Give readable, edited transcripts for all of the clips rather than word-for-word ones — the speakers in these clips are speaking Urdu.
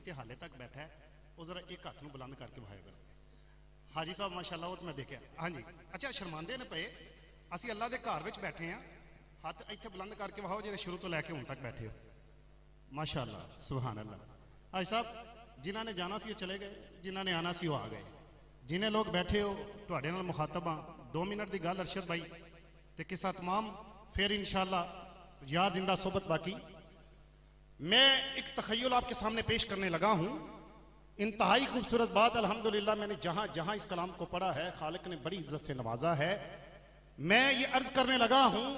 تے حالے تک بیٹھا ہے وہ ذرا ایک ہاتھ نو بلند کر کے بھائی گا حاجی صاحب ماشاءاللہ وہ تو میں دیکھا ہاں جی اچھا شرماندے نے پے اسی اللہ دے گھر وچ بیٹھے ہیں ہاتھ ایتھے بلند کر کے بہاؤ جڑے شروع تو لے کے ہن تک بیٹھے ہو ماشاءاللہ سبحان اللہ حاجی صاحب جنہاں نے جانا سی وہ چلے گئے جنہاں نے آنا سی وہ آ گئے جنہیں لوگ بیٹھے ہو تواڈے نال مخاطب ہاں 2 منٹ دی گل ارشد بھائی تے قصہ تمام پھر انشاءاللہ یار زندہ صحبت باقی میں ایک تخیل آپ کے سامنے پیش کرنے لگا ہوں انتہائی خوبصورت بات الحمدللہ میں نے جہاں جہاں اس کلام کو پڑھا ہے خالق نے بڑی عزت سے نوازا ہے میں یہ عرض کرنے لگا ہوں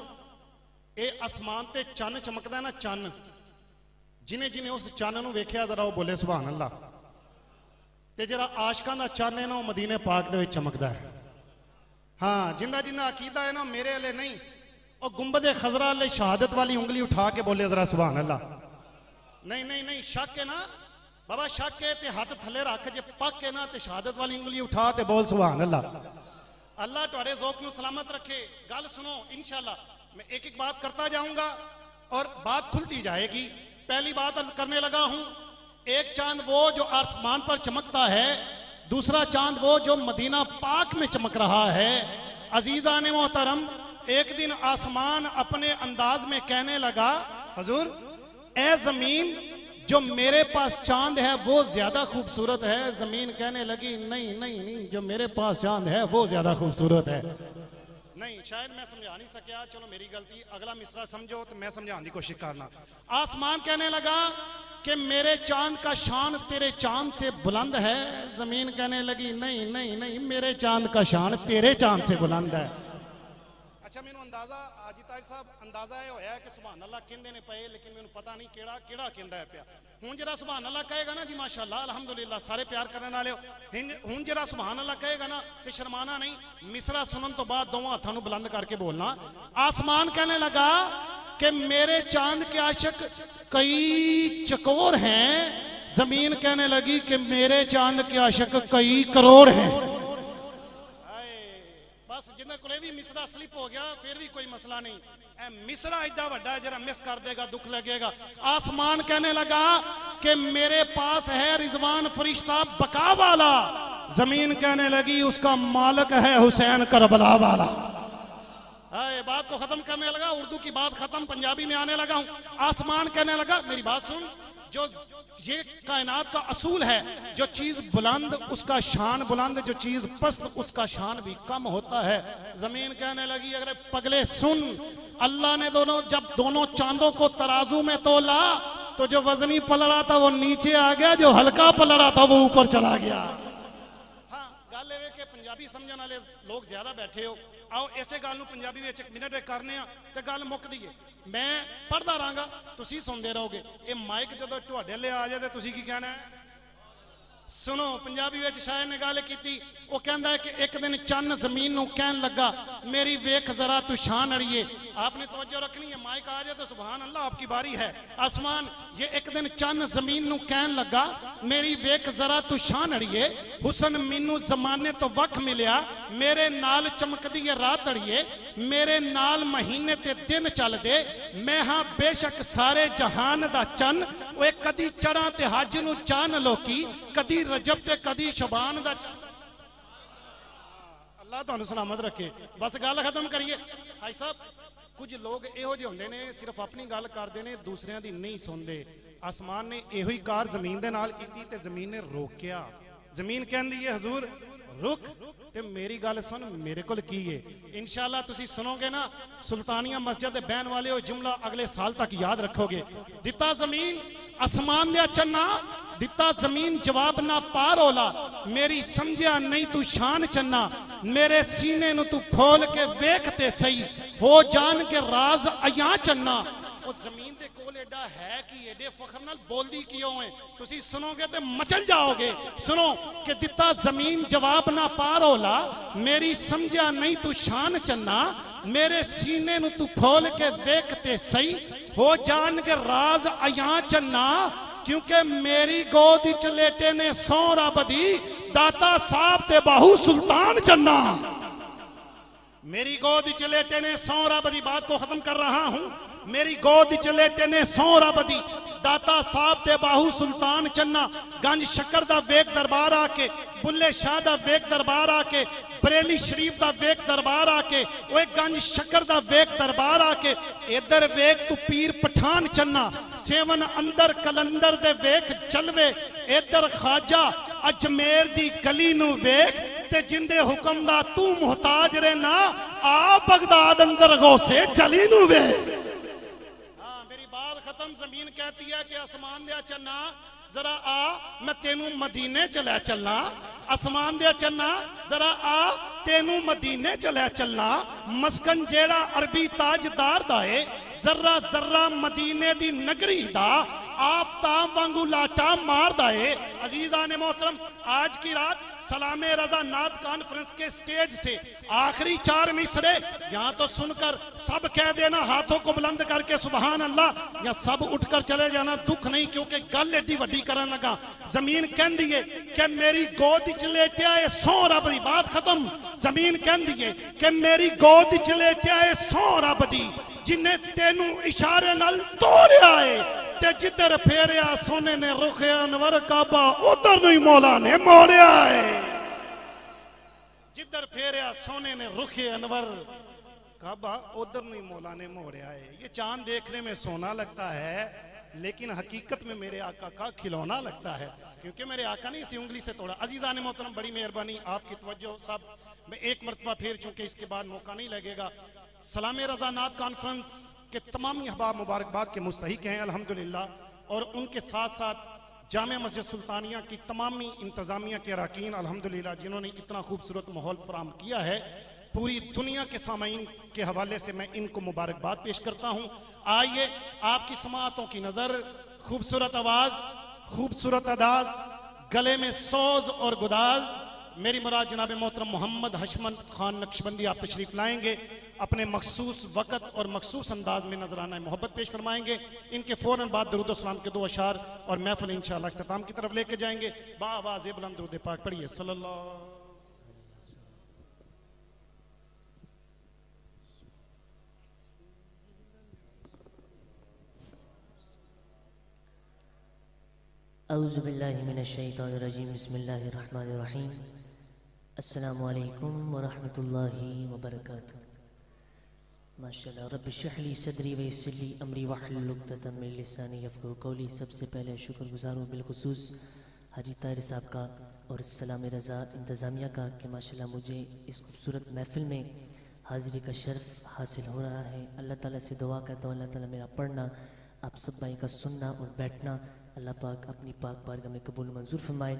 اے آسمان تے چن چمکدا ہے نا چن جنہیں جنہیں اس چن نو ویکھیا ذرا وہ بولے سبحان اللہ تے جڑا عاشقاں دا چن ہے نا وہ مدینے پاک دے وچ چمکدا ہے ہاں جنہ جنہ عقیدہ ہے نا میرے لے نہیں اور گنبد خضرا لے شہادت والی انگلی اٹھا کے بولے ذرا سبحان اللہ نہیں شک ہے نا بابا شک ہے تے ہاتھ تھلے رکھ جے پک ہے نا تے شہادت والی انگلی اٹھا تے بول سبحان اللہ اللہ تواڈے ذوق نو سلامت رکھے گل سنو انشاءاللہ میں ایک ایک بات کرتا جاؤں گا اور بات کھلتی جائے گی پہلی بات عرض کرنے لگا ہوں ایک چاند وہ جو آسمان پر چمکتا ہے دوسرا چاند وہ جو مدینہ پاک میں چمک رہا ہے عزیزان محترم ایک دن آسمان اپنے انداز میں کہنے لگا حضور اے زمین جو میرے پاس چاند ہے وہ زیادہ خوبصورت ہے زمین کہنے لگی نہیں جو میرے پاس چاند ہے وہ زیادہ خوبصورت ہے نہیں شاید میں سمجھا نہیں سکیا چلو میری غلطی اگلا مصرع سمجھو تو میں سمجھانے کی کوشش کرنا آسمان کہنے لگا کہ میرے چاند کا شان تیرے چاند سے بلند ہے زمین کہنے لگی نہیں میرے چاند کا شان تیرے چاند سے بلند ہے اچھا میں اندازہ آجی طاہر صاحب اندازہ ہے ہویا ہے کہ سبحان اللہ کہندے نے پئے لیکن میں پتہ نہیں کیڑا کہندا ہے پیا ہن جڑا سبحان اللہ کہے گا نا جی ماشاءاللہ الحمدللہ سارے پیار کرنے والے ہن جڑا سبحان اللہ کہے گا نا تے شرمانا نہیں مصرع سنن تو بعد دونوں ہاتھاں نو بلند کر کے بولنا آسمان کہنے لگا کہ میرے چاند کے عاشق کئی چکور ہیں زمین کہنے لگی کہ میرے چاند کے عاشق کئی کروڑ ہیں بس جنہیں کلے بھی مصرع سلپ ہو گیا پھر بھی کوئی مسئلہ نہیں اے مصرع ایڈا وڈا ہے جرا مس کر دے گا دکھ لگے گا آسمان کہنے لگا کہ میرے پاس ہے رضوان فرشتہ بقا والا زمین کہنے لگی اس کا مالک ہے حسین کربلا والا بات کو ختم کرنے لگا اردو کی بات ختم پنجابی میں آنے لگا ہوں آسمان کہنے لگا میری بات سن جو یہ کائنات کا اصول ہے جو چیز بلند اس کا شان بلند جو چیز پست اس کا شان بھی کم ہوتا ہے زمین کہنے لگی اگر پگلے سن اللہ نے جب دونوں چاندوں کو ترازو میں تولا تو جو وزنی پلڑا تھا وہ نیچے آ گیا جو ہلکا پلڑا تھا وہ اوپر چلا گیا ہاں گل ہے کہ پنجابی سمجھنے والے لوگ زیادہ بیٹھے ہو آؤ ایسے گل نو پنجابی وچ ایک منٹ کرنے ہاں تے گل مک دی ہے میں پڑھدا رہاں گا تسی سندے رہو گے اے مائک جدوں تواڈے لے آ جائے تے تسی کی کہنا ہے سنو پنجابی وچ شاعر نے گل کیتی وہ کہندا ہے کہ ایک دن چن زمین نو کہن لگا میری ویکھ ذرا تو شان اڑیے آپ نے توجہ رکھنی ہے مائک آ جائے تو سبحان اللہ آپ کی باری ہے آسمان یہ ایک دن چن زمین نو کہن لگا میری ویکھ ذرا تو شان اڑیے حسن مینوں زمانے تو وقت ملیا میرے نال چمکدی ہے رات اڑیے میرے نال مہینے تے دن چل دے میں ہاں بے شک سارے جہان دا چن وہ کدی چڑھاں تے حج نو چان لوکی کدی رجب تے کدی شبان دا چن اللہ تانوں سلامت رکھے بس گل ختم کریے بھائی صاحب کچھ لوگ ایہو جے ہوندے نے صرف اپنی گل کردے نے دوسریاں دی نہیں سندے آسمان نے ایہو ہی کار زمین دے نال کیتی تے زمین نے روکیا زمین کہندی ہے حضور رک تے میری گل سن میرے کول کی ہے انشاءاللہ تسی سنو گے نا سلطانیہ مسجد بہن والے ہو جملہ اگلے سال تک یاد رکھو گے دتا زمین آسمان دیا چنا دتا زمین جواب نہ پار اولا میری سمجھیا نہیں تو شان چنا میرے سینے نو تو کھول کے ویکھتے سہی ہو جان کے راز ایاں چنا وہ زمین دے کول ایڈا ہے کہ ایڈے فخر نال بول دی کیوں ہیں تسی سنو گے تے مچل جاؤ گے سنو کہ دتا زمین جواب نہ پار اولا میری سمجھیا نہیں تو شان چنا میرے سینے نو تو کھول کے ویکھتے سہی ہو جان کے راز ایاں چنا کیونکہ میری گود چلیٹے نے سو رب دی داتا صاحب تے باہو سلطان چنا میری گود چلیٹے نے سو رب دی بات کو ختم کر رہا ہوں میری گود چلیٹے نے سو رب دی داتا صاحب دے باہو سلطان چنا گنج شکر دا ویک دربار آ کے بلے شاہ دا ویک دربار آ کے بریلی شریف دا ویک دربار آ کے وہ گنج شکر دا ویک دربار آ کے ادھر ویک تو پیر پٹھان چنا سیون اندر کلندر دے ویک چلوے ادھر خواجہ اجمیر دی گلی نو ویک تے جندے حکم دا تو محتاج رہنا آ بغداد اندر غوثے جلی نو ویک. میری بات ختم. زمین کہتی ہے کہ آسمان دیا چنا ذرا آ میں تینوں مدینے چلے چلنا. آسمان دیا چنا ذرا آ تینوں مدینے چلے چلنا. مسکن جیڑا عربی تاجدار دائے ذرہ ذرہ مدینے دی نگری دا آفتاب وانگو لاٹا مار دائے. عزیزان محترم آج کی رات سلام رضا نعت کانفرنس کے سٹیج سے آخری 4 مصرے یہاں تو سن کر سب کہہ دینا ہاتھوں کو بلند کر کے سبحان اللہ یا سب اٹھ کر چلے جانا دکھ نہیں کیونکہ گل ایڈی وڈی کرن لگا. زمین کہن دیئے کہ میری گود چلیٹیا ہے سو رب دی. بات ختم. زمین کہن دیئے کہ میری گود چلیٹیا ہے سو رب دی جنہیں تینوں اشارے نال توڑیا ہے تے جدر پھیریا سونے نے رخ انور کعبہ ادھر نہیں مولا نے موڑیا ہے. جدر پھیریا سونے نے رخ انور کعبہ ادھر نہیں مولا نے موڑیا ہے. یہ چاند دیکھنے میں سونا لگتا ہے لیکن حقیقت میں میرے آقا کا کھلونا لگتا ہے کیونکہ میرے آقا نے اسی انگلی سے توڑا. عزیزان محترم بڑی مہربانی آپ کی توجہ صاحب. میں ایک مرتبہ پھر چونکہ اس کے بعد موقع نہیں لگے گا سلام رضا نعت کانفرنس کے تمامی احباب مبارکباد کے مستحق ہیں الحمدللہ اور ان کے ساتھ ساتھ جامع مسجد سلطانیہ کی تمامی انتظامیہ کے اراکین الحمدللہ جنہوں نے اتنا خوبصورت ماحول فراہم کیا ہے. پوری دنیا کے سامعین کے حوالے سے میں ان کو مبارکباد پیش کرتا ہوں. آئیے آپ کی سماعتوں کی نظر خوبصورت آواز خوبصورت انداز گلے میں سوز اور گداز میری مراد جناب محترم محمد حشمت خان نقشبندی آپ تشریف لائیں گے. اپنے مخصوص وقت اور مخصوص انداز میں نذرانہ محبت پیش فرمائیں گے. ان کے فوراً بعد درود و سلام کے 2 اشعار اور محفل انشاءاللہ اختتام کی طرف لے کے جائیں گے. با آواز بلند درود پاک پڑھیے صلی اللہ. اعوذ باللہ من الشیطان الرجیم بسم اللہ الرحمن الرحیم. السلام علیکم ورحمۃ اللہ وبرکاتہ. ماشاءاللہ. رب اشرح لی صدری ویسر لی امری واحلل عقدۃ من لسانی یفقہوا قولی. سب سے پہلے شکر گزار ہوں بالخصوص حاجی طاہر صاحب کا اور سلام رضا انتظامیہ کا کہ ماشاءاللہ مجھے اس خوبصورت محفل میں حاضری کا شرف حاصل ہو رہا ہے. اللہ تعالیٰ سے دعا کرتا ہوں اللہ تعالیٰ میرا پڑھنا آپ سب بھائی کا سننا اور بیٹھنا اللہ پاک اپنی پاک بارگاہ میں قبول منظور فرمائے.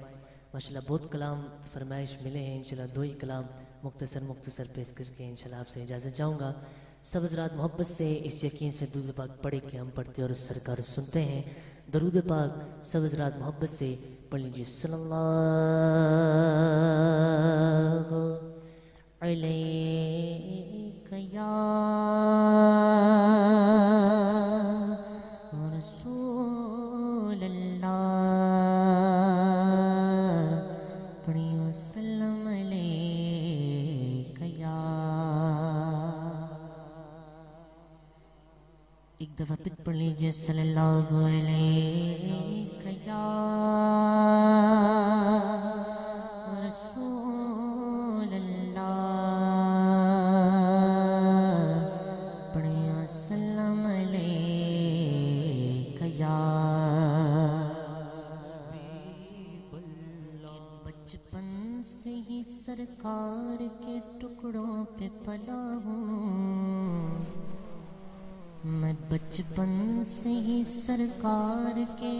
ماشاءاللہ بہت کلام فرمائش ملے ہیں انشاءاللہ 2 ہی کلام مختصر پیش کر کے انشاءاللہ آپ سے اجازت چاہوں گا. سب حضرات محبت سے اس یقین سے درود پاک پڑھے کہ ہم پڑھتے اور سرکار سنتے ہیں. درود پاک سب حضرات محبت سے پڑھ لیجیے. صلی اللہ علیہ یا رسول اللہ پڑھیے وسلم علیہ یا. ایک دفعہ پھر پڑھ لیجیے صلی اللہ علیہ یا رسول اللہ پڑھیے وسلم علیہ یا. بچپن سے ہی سرکار کے ٹکڑوں پہ پلا ہوں میں. بچپن سے ہی سرکار کے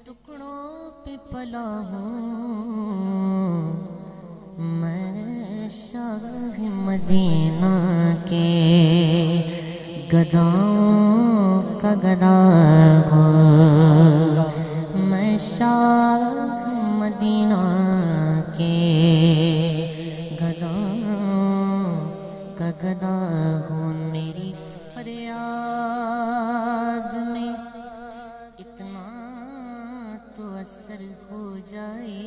ٹکڑوں پہ پلا ہوں میں. شاہ مدینہ کے گداؤں کا گدا ہوں میں. شاہ مدینہ کے گداؤں کا گدا ہوں. میری فریاد میں اتنا تو اثر ہو جائے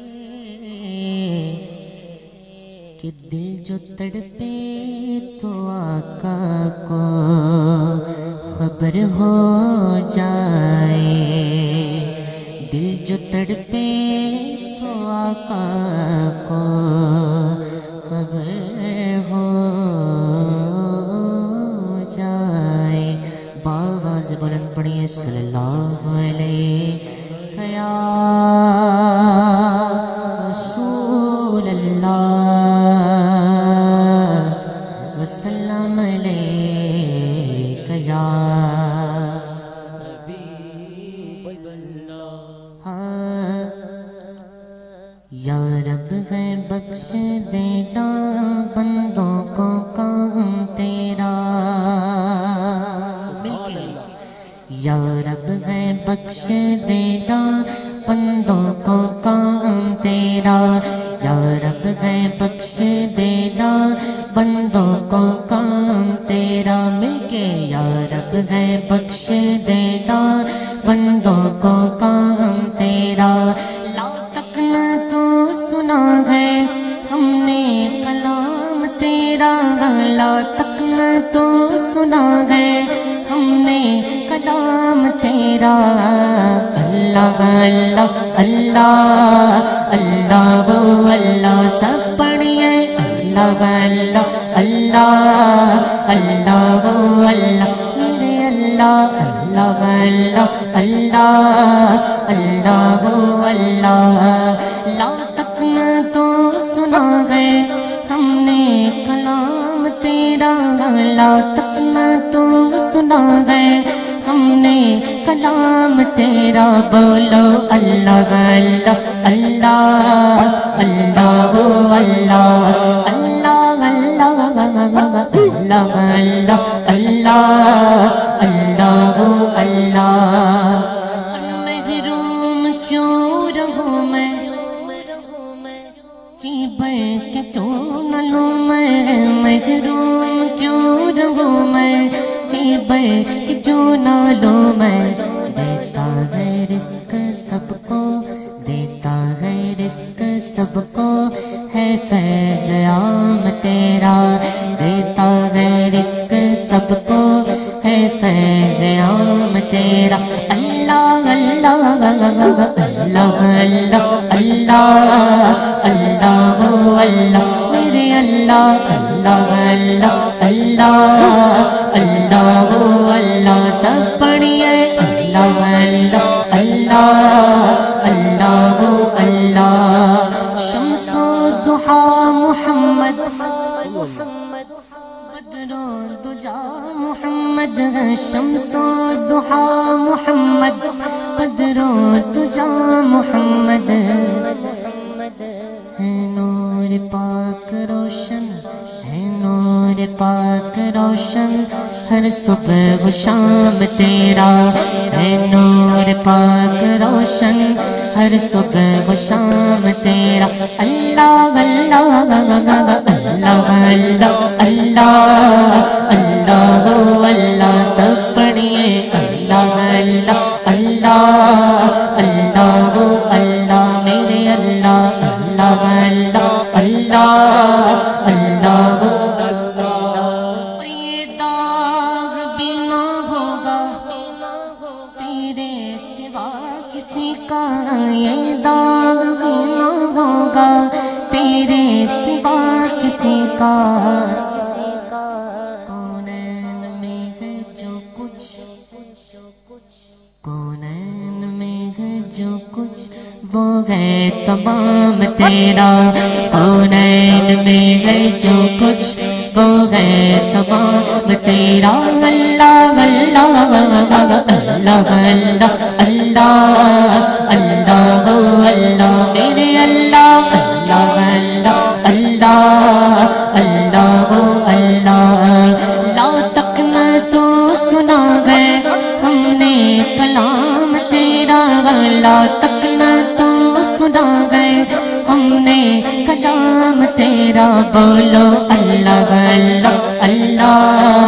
کہ دل جو تڑپے تو آقا کو خبر ہو جائے دل جو تڑپے تو آقا کو خبر ہو جائے. باواز بلند پڑھیے صلی اللہ علیہ یا رسول اللہ وسلم علیک یا حبیب اللہ. یا رب ہے بخش دینا بندوں کو کام تیرا. یا رب ہے بخش دینا بندوں کو کام تیرا. یا رب ہے بخش دینا بندوں کو کام تیرا. مل کے یا رب ہے بخش دینا بندوں کو کام تیرا. لا تک نہ تو سنا ہے ہم نے کلام تیرا. لا تک نہ تو سنا ہے ہم نے کلام تیرا. اللہ اللہ اللہ اللہ وہ اللہ سب پڑھیے. اللہ اللہ اللہ اللہ وہ اللہ میرے اللہ. اللہ اللہ اللہ اللہ وہ اللہ. لا تک نہ تو سنا ہے ہم نے کلام تیرا. لا تک نہ تو سنا ہے ہم نے کلام تیرا. بولو اللہ اللہ اللہ اللہ وہ اللہ. اللہ اللہ اللہ اللہ اللہ اللہ وہ اللہ. محروم کیوں رہوں میں جی بھر کے کیوں نہ لوں میں. محروم کیوں رہوں میں جی بھر کے کیوں نہ لوں میں. دیتا ہے رزق سب کو دیتا ہے رزق سب کو ہے فیض عام تیرا. دیتا ہے رزق سب کو ہے فیض عام تیرا. اللہ اللہ اللہ اللہ اللہ اللہ وہ اللہ میرے اللہ. اللہ اللہ اللہ اللہ وہ اللہ سب پڑھیے. اللہ اللہ اللہ اللہ وہ اللہ. شمس و ضحا محمد بدر و دجا محمد. شمس و ضحا محمد بدر و دجا محمد. ہے نور پاک روشن ہے نور پاک روشن ہر صبح و شام تیرا. ہے نور پاک روشن ہر صبح و شام تیرا. اللہ اللہ اللہ اللہ اللہ اللہ وہ اللہ سب پڑھیے. اللہ اللہ اللہ اللہ وہ اللہ میرے اللہ. اللہ اللہ اللہ اللہ وہ اللہ. یہ داغ بھی نہ ہوگا تیرے سوا کسی کا. یہ داغ بھی نہ ہوگا تیرے سوا کسی کا. کونین میں ہے جو کچھ کونین میں ہے جو کچھ وہ ہے تمام تیرا. کونین میں ہے جو کچھ وہ ہے تمام تیرا. اللہ اللہ اللہ اللہ اللہ اللہ وہ اللہ میرے اللہ. اللہ اللہ اللہ اللہ وہ اللہ. لا تک نہ تو سنا ہے ہم نے کلام تیرا. لا تک نہ تو سنا ہے ہم نے کلام تیرا. بولو اللہ اللہ اللہ